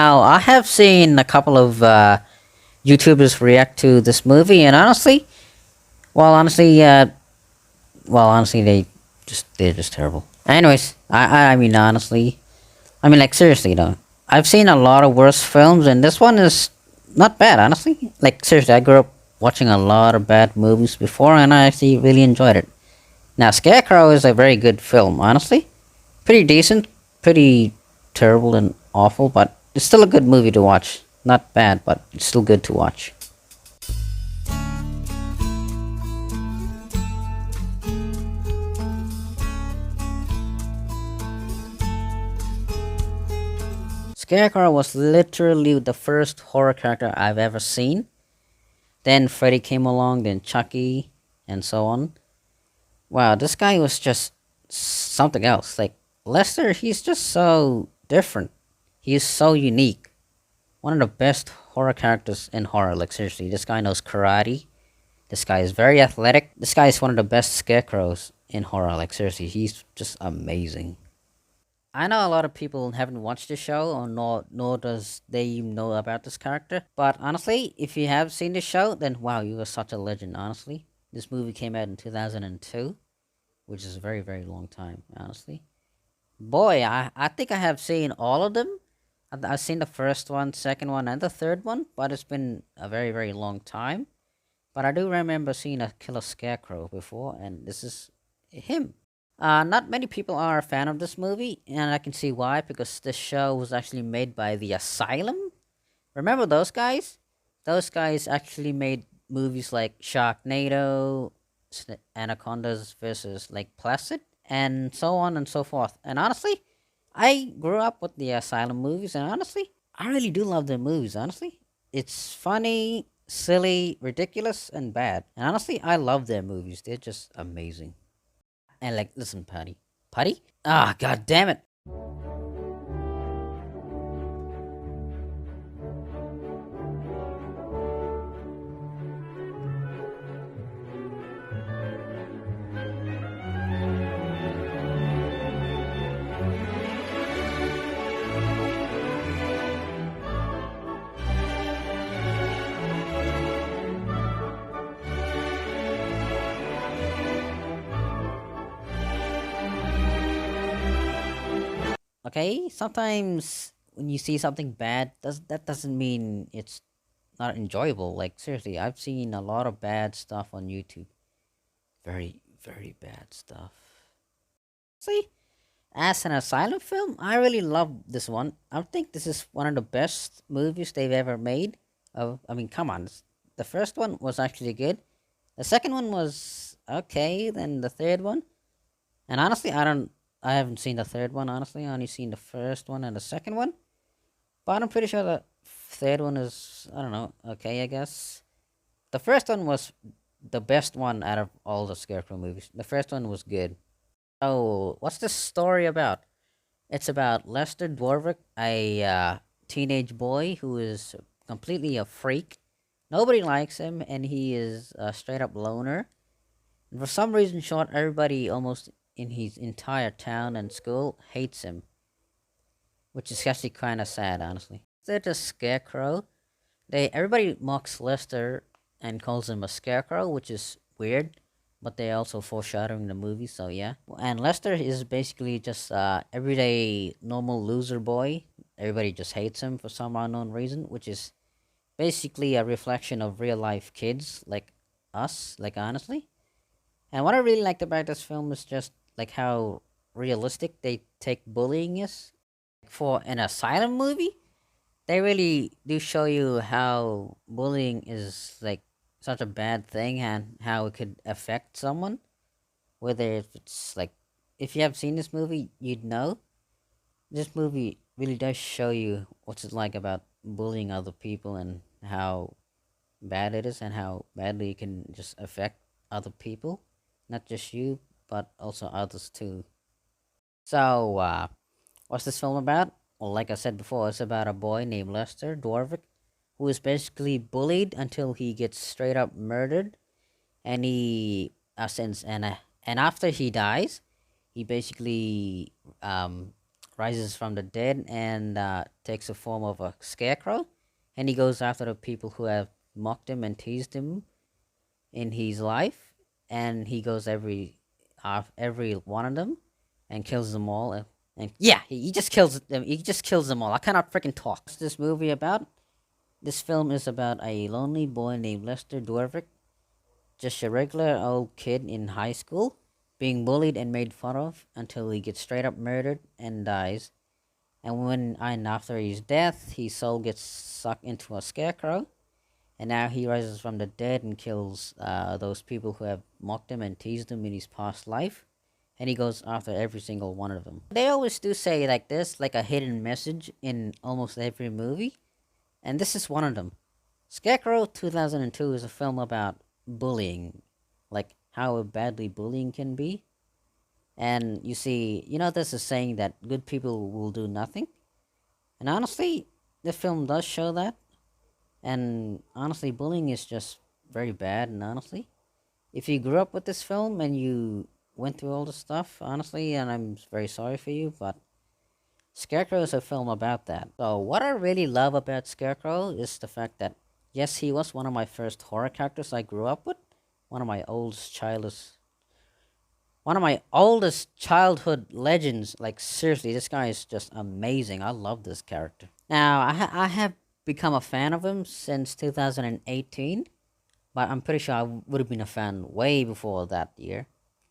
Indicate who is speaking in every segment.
Speaker 1: Now, I have seen a couple of YouTubers react to this movie, and honestly, well, honestly, honestly, they're just terrible. Anyways, I mean, honestly, I mean, like, seriously, though, I've seen a lot of worse films, and this one is not bad, honestly. Like, seriously, I grew up watching a lot of bad movies before, and I actually really enjoyed it. Now, Scarecrow is a very good film, honestly. Pretty decent, pretty terrible and awful, but it's still a good movie to watch. Not bad, but it's still good to watch. Scarecrow was literally the first horror character I've ever seen. Then Freddy came along, then Chucky, and so on. Wow, this guy was just something else. Like, Lester, he's just so different. He's so unique. One of the best horror characters in horror. Like, seriously, this guy knows karate. This guy is very athletic. This guy is one of the best scarecrows in horror. Like, seriously, he's just amazing. I know a lot of people haven't watched the show, or nor does they even know about this character. But honestly, if you have seen the show, then wow, you are such a legend. Honestly, this movie came out in 2002, which is a very very long time. Honestly, boy, I think I have seen all of them. I've seen the first one, second one, and the third one, but it's been a very very long time. But I do remember seeing a killer scarecrow before, and this is him. Not many people are a fan of this movie, and I can see why, because this show was actually made by the Asylum. Remember those guys? Those guys actually made movies like Sharknado, Anacondas versus Lake Placid, and so on and so forth. And honestly, I grew up with the Asylum movies, and honestly, I really do love their movies, honestly. It's funny, silly, ridiculous, and bad. And honestly, I love their movies. They're just amazing. And like, listen, Patty. Patty? Ah, god damn it. Okay, sometimes when you see something bad, that doesn't mean it's not enjoyable. Like, seriously, I've seen a lot of bad stuff on YouTube. Very, very bad stuff. See, as an asylum film, I really love this one. I think this is one of the best movies they've ever made. I mean, come on. The first one was actually good. The second one was okay. Then the third one, and honestly, I haven't seen the third one. Honestly, I only seen the first one and the second one. But I'm pretty sure the third one is, I don't know, okay, I guess. The first one was the best one out of all the Scarecrow movies. The first one was good. Oh, what's this story about? It's about Lester Dwarvick, a teenage boy who is completely a freak. Nobody likes him, and he is a straight up loner. And for some reason, short, everybody almost in his entire town and school hates him, which is actually kind of sad, honestly. They're just Scarecrow. Everybody mocks Lester and calls him a Scarecrow, which is weird, but they also foreshadowing the movie, so yeah. And Lester is basically just everyday normal loser boy. Everybody just hates him for some unknown reason, which is basically a reflection of real life kids like us, like honestly. And what I really liked about this film is just like how realistic they take bullying is. For an asylum movie, they really do show you how bullying is like such a bad thing and how it could affect someone. Whether if it's like, if you have seen this movie, you'd know. This movie really does show you what's it like about bullying other people and how bad it is and how badly it can just affect other people. Not just you, but also others too. So, what's this film about? Well, like I said before, it's about a boy named Lester Dwarvick who is basically bullied until he gets straight up murdered, and he since and after he dies, he basically rises from the dead and takes the form of a scarecrow, and he goes after the people who have mocked him and teased him in his life, and he goes every one of them and kills them all. And yeah, he just kills them. He just kills them all. I cannot freaking talk. What's this movie about? This film is about a lonely boy named Lester Dwervick, just a regular old kid in high school, being bullied and made fun of until he gets straight up murdered and dies. And after his death, his soul gets sucked into a scarecrow, and now he rises from the dead and kills those people who have mocked him and teased him in his past life. And he goes after every single one of them. They always do say like this, like a hidden message in almost every movie, and this is one of them. Scarecrow 2002 is a film about bullying, like how badly bullying can be. And you see, there's a saying that good people will do nothing. And honestly, the film does show that. And honestly, bullying is just very bad. And honestly, if you grew up with this film and you went through all the stuff, honestly, and I'm very sorry for you, but Scarecrow is a film about that. So what I really love about Scarecrow is the fact that, yes, he was one of my first horror characters I grew up with. One of my oldest childhood legends. Like, seriously, this guy is just amazing. I love this character. Now, I have become a fan of him since 2018, but I'm pretty sure I would have been a fan way before that year.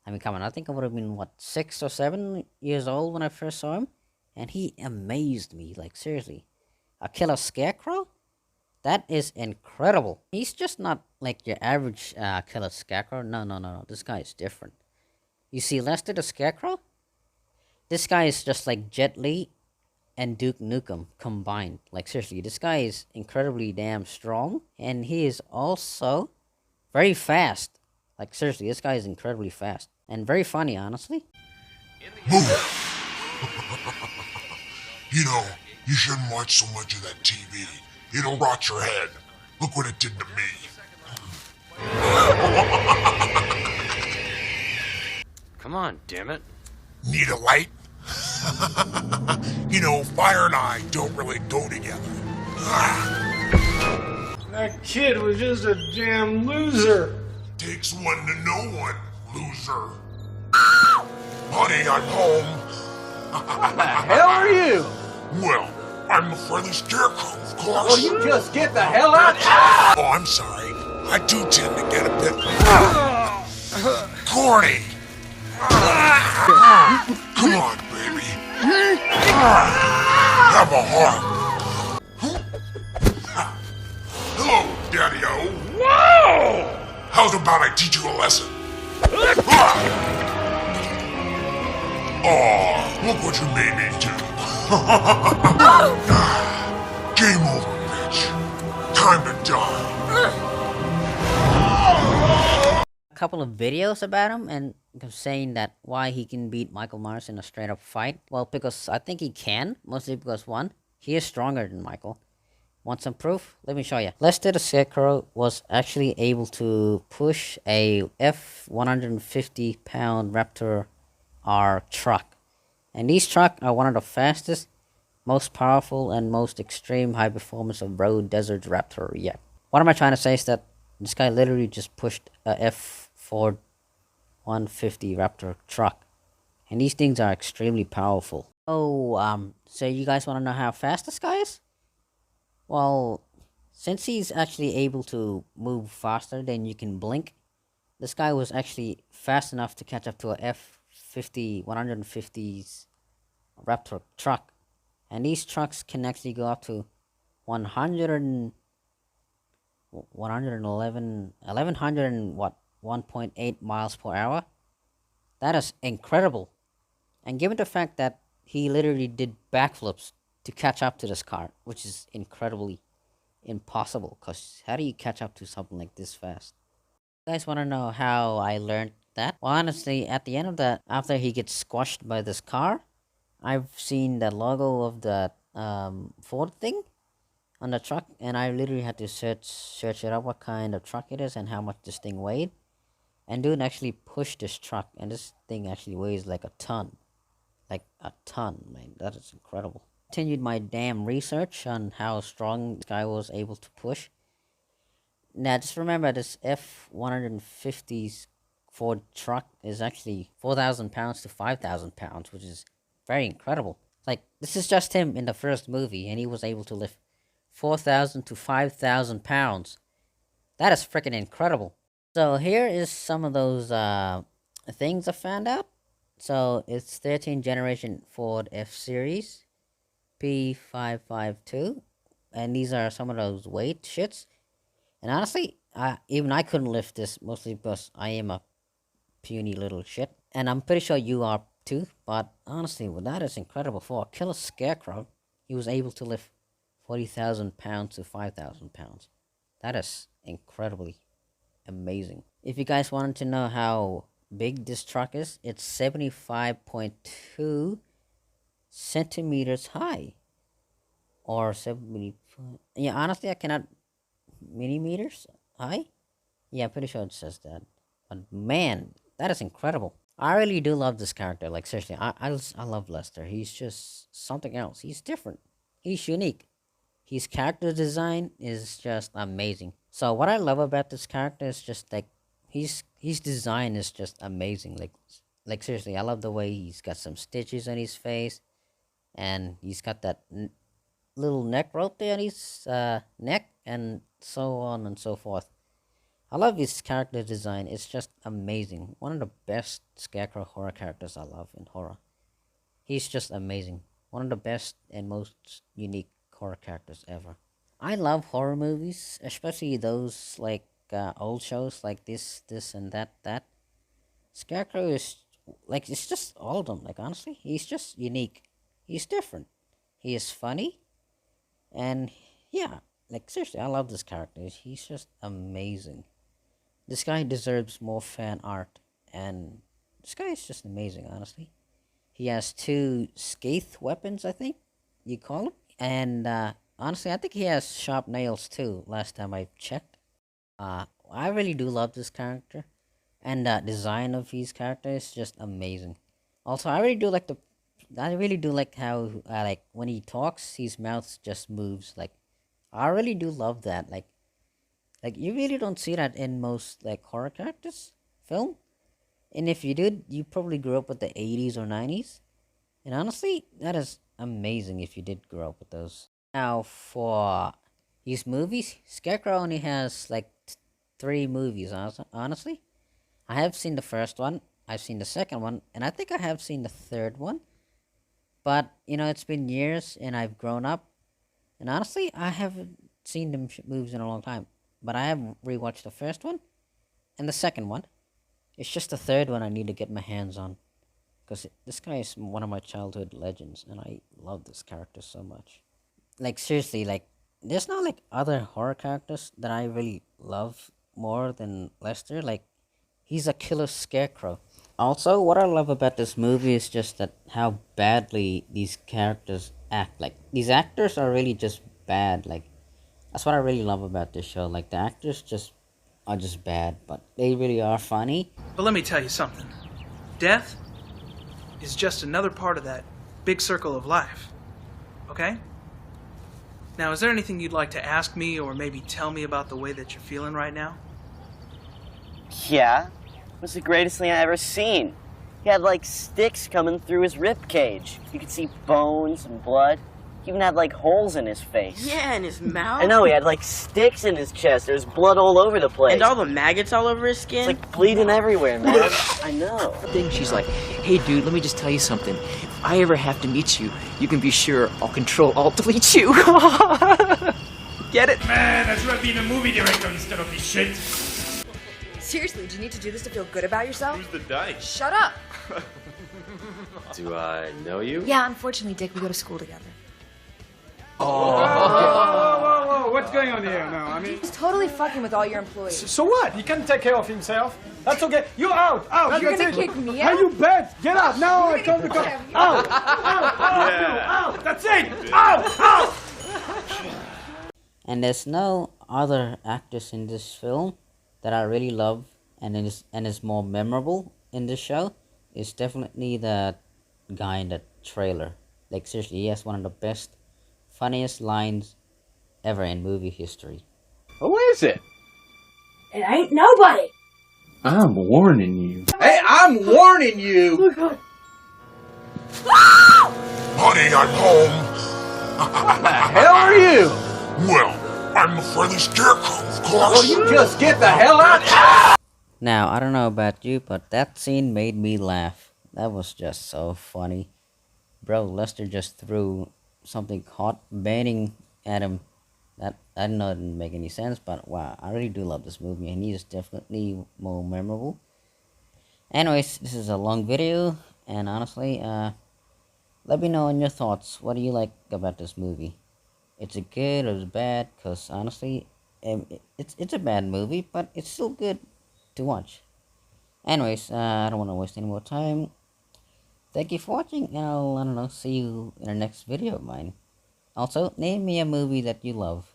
Speaker 1: I mean, come on, I think I would have been, 6 or 7 years old when I first saw him, and he amazed me. Like, seriously. A killer scarecrow? That is incredible. He's just not like your average killer scarecrow. No, no, no, no. This guy is different. You see Lester the Scarecrow? This guy is just like Jet Li and Duke Nukem combined. Like, seriously, this guy is incredibly damn strong, and he is also very fast. Like, seriously, this guy is incredibly fast and very funny, honestly.
Speaker 2: You know, you shouldn't watch so much of that TV. It'll rot your head. Look what it did to me.
Speaker 3: Come on, damn it.
Speaker 2: Need a light? You know, fire and I don't really go together.
Speaker 4: That kid was just a damn loser.
Speaker 2: Takes one to know one, loser. Honey, I'm home.
Speaker 4: What the hell are you?
Speaker 2: Well, I'm a friendly scarecrow, of course.
Speaker 4: Well, you just get the hell out.
Speaker 2: Oh, I'm sorry. I do tend to get a bit corny. Come on, baby. Have a heart. Hello, Daddy-O.
Speaker 4: Whoa!
Speaker 2: How's about I teach you a lesson? Oh, look what you made me do. Game over, bitch. Time to die.
Speaker 1: A couple of videos about him and saying that why he can beat Michael Myers in a straight up fight. Well, because I think he can, mostly because one, he is stronger than Michael. Want some proof? Let me show you. Lester the Scarecrow was actually able to push a F-150-pound Raptor R truck. And these trucks are one of the fastest, most powerful, and most extreme high performance of road desert Raptor yet. What am I trying to say is that this guy literally just pushed a F-150 Raptor truck. And these things are extremely powerful. Oh, so you guys want to know how fast this guy is? Well, since he's actually able to move faster than you can blink, this guy was actually fast enough to catch up to a F-150's Raptor truck. And these trucks can actually go up to 111, 1.8 miles per hour. That is incredible. And given the fact that he literally did backflips to catch up to this car, which is incredibly impossible, because how do you catch up to something like this fast? You guys want to know how I learned that? Well, honestly, at the end of that, after he gets squashed by this car, I've seen the logo of the Ford thing on the truck, and I literally had to search it up what kind of truck it is and how much this thing weighed. And dude actually pushed this truck, and this thing actually weighs like a ton. like a ton, man. That is incredible. Continued my damn research on how strong this guy was able to push. Now, just remember this F-150's Ford truck is actually 4,000 pounds to 5,000 pounds, which is very incredible. Like, this is just him in the first movie, and he was able to lift 4,000 to 5,000 pounds. That is freaking incredible. So, here is some of those things I found out. So, it's 13th generation Ford F-Series P552, and these are some of those weight shits. And honestly, even I couldn't lift this, mostly because I am a puny little shit. And I'm pretty sure you are too. But honestly, well, that is incredible. For a killer scarecrow, he was able to lift 40,000 pounds to 5,000 pounds. That is incredibly amazing. If you guys wanted to know how big this truck is, it's 75.2 centimeters high. Or 70. Yeah, honestly, I cannot. Millimeters high? Yeah, I'm pretty sure it says that. But man, that is incredible. I really do love this character. Like, seriously, I love Lester. He's just something else. He's different. He's unique. His character design is just amazing. So what I love about this character is just like his design is just amazing. Like seriously, I love the way he's got some stitches on his face, and he's got that little neck rope there on his neck, and so on and so forth. I love his character design. It's just amazing. One of the best Scarecrow horror characters I love in horror. He's just amazing. One of the best and most unique horror characters ever. I love horror movies, especially those like old shows like this, and that. Scarecrow is like, it's just all of them. Like, honestly, he's just unique. He's different. He is funny, and yeah, like seriously, I love this character. He's just amazing. This guy deserves more fan art, and this guy is just amazing, honestly. He has two Skaith weapons, I think you call them. And honestly, I think he has sharp nails too, last time I checked. I really do love this character. And the design of his character is just amazing. Also, I really do like how, like, when he talks, his mouth just moves. Like, I really do love that. Like you really don't see that in most like horror characters film. And if you did, you probably grew up with the 80s or 90s. And honestly, that is amazing if you did grow up with those. Now, for his movies, Scarecrow only has like three movies, honestly. I have seen the first one, I've seen the second one, and I think I have seen the third one. But, it's been years and I've grown up. And honestly, I haven't seen them movies in a long time. But I have rewatched the first one and the second one. It's just the third one I need to get my hands on. Because this guy is one of my childhood legends, and I love this character so much. Like, seriously, like, there's not, like, other horror characters that I really love more than Lester. Like, he's a killer scarecrow. Also, what I love about this movie is just that how badly these characters act. Like, these actors are really just bad. Like, that's what I really love about this show. Like, the actors just are just bad, but they really are funny.
Speaker 5: But let me tell you something. Death is just another part of that big circle of life. Okay? Now, is there anything you'd like to ask me or maybe tell me about the way that you're feeling right now?
Speaker 6: Yeah, it was the greatest thing I ever seen. He had like sticks coming through his rib cage. You could see bones and blood. He even had like holes in his face.
Speaker 7: Yeah, in his mouth.
Speaker 6: I know, he had like sticks in his chest. There's blood all over the place.
Speaker 7: And all the maggots all over his skin.
Speaker 6: It's like bleeding everywhere, man. I know.
Speaker 8: Thing, she's like, hey dude, let me just tell you something. If I ever have to meet you, you can be sure I'll control alt delete you. Get it?
Speaker 4: Man, that's right being a movie director instead of this shit.
Speaker 9: Seriously, do you need to do this to feel good about yourself?
Speaker 3: Who's the dice?
Speaker 9: Shut up!
Speaker 3: Do I know you?
Speaker 9: Yeah, unfortunately, Dick, we go to school together.
Speaker 4: Whoa, what's going on here now? I mean...
Speaker 9: He's totally fucking with all your employees.
Speaker 4: So what? He can take care of himself. That's okay. You're out.
Speaker 9: You're gonna kick me
Speaker 4: How
Speaker 9: out?
Speaker 4: you bet? Get out. Now I come to come. Out. Out. That's it. Out.
Speaker 1: And there's no other actors in this film that I really love and is more memorable in this show. It's definitely the guy in the trailer. Like seriously, he has one of the best, funniest lines ever in movie history.
Speaker 4: Who is it?
Speaker 9: It ain't nobody.
Speaker 4: I'm warning you. Hey, I'm warning you!
Speaker 9: Oh, God.
Speaker 2: Honey, I'm home.
Speaker 4: What the hell are you?
Speaker 2: Well, I'm the friendly scarecrow, of course.
Speaker 4: Well, you just get the hell out.
Speaker 1: Now, I don't know about you, but that scene made me laugh. That was just so funny. Bro, Lester just threw something hot banging at him. That I know it didn't make any sense, but wow, I really do love this movie, and he is definitely more memorable. Anyways, this is a long video, and honestly, let me know on your thoughts. What do you like about this movie? It's a good or bad? Cause honestly, it's a bad movie, but it's still good to watch. Anyways, I don't want to waste any more time. Thank you for watching, and I don't know, see you in the next video of mine. Also, name me a movie that you love.